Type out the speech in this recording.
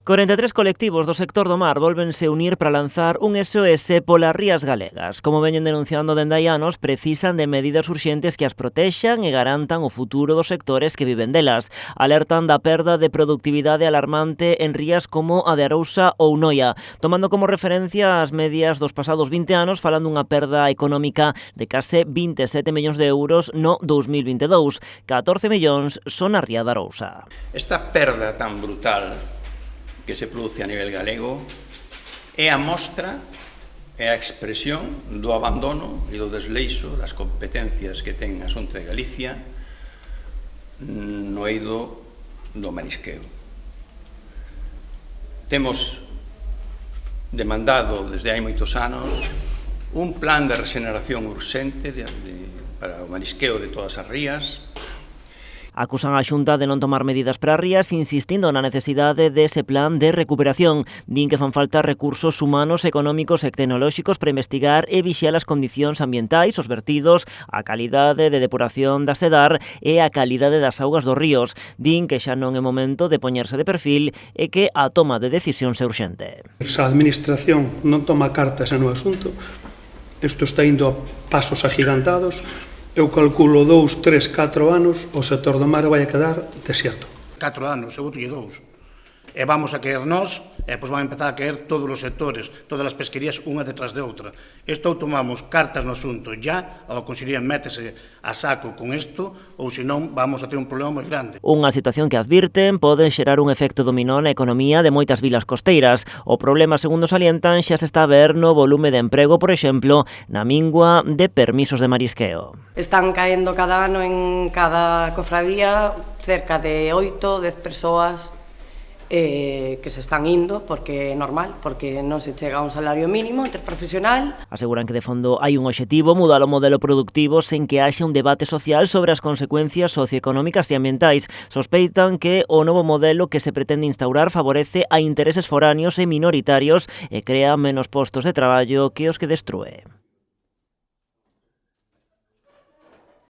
43 colectivos do sector do mar volvense unir para lanzar un SOS polas rías galegas. Como veñen denunciando dende hai anos, precisan de medidas urxentes que as protexan e garantan o futuro dos sectores que viven delas. Alertan da perda de productividade alarmante en rías como a de Arousa ou Noia, tomando como referencia as medias dos pasados 20 anos, falando unha perda económica de case 27 millóns de euros no 2022. 14 millóns son a ría de Arousa. Esta perda tan brutal que se produce a nivel galego é a mostra, é a expresión do abandono e do desleixo das competencias que ten a Xunta de Galicia no eido do marisqueo. Temos demandado desde hai moitos anos un plan de regeneración urxente para o marisqueo de todas as rías. Acusan a Xunta de non tomar medidas para as rías, insistindo na necesidade dese plan de recuperación. Din que fan falta recursos humanos, económicos e tecnolóxicos para investigar e vixiar as condicións ambientais, os vertidos, a calidade de depuración da sedar e a calidade das augas dos ríos. Din que xa non é momento de poñerse de perfil e que a toma de decisións é urxente. Se a Administración non toma cartas no asunto, isto está indo a pasos agigantados. Eu calculo 2, 3, 4 anos, o sector do mar vai a quedar desierto. 4 anos, eu botolle 2. E vamos a caer nós, e pois van a empezar a caer todos os sectores, todas as pesquerías, unha detrás de outra. Isto ou tomamos cartas no asunto ya, a Consellería métese a saco con isto, ou senón vamos a ter un problema moi grande. Unha situación que advirten pode xerar un efecto dominó na economía de moitas vilas costeiras. O problema, segundo salientan, xa se está a ver no volume de emprego, por exemplo, na mingua de permisos de marisqueo. Están caendo cada ano en cada cofradía cerca de 8, 10 persoas que se están indo, porque é normal, porque non se chega a un salario mínimo interprofesional. Aseguran que de fondo hai un obxectivo, mudar o modelo productivo sen que haxa un debate social sobre as consecuencias socioeconómicas e ambientais. Sospeitan que o novo modelo que se pretende instaurar favorece a intereses foráneos e minoritarios e crea menos postos de traballo que os que destrúe.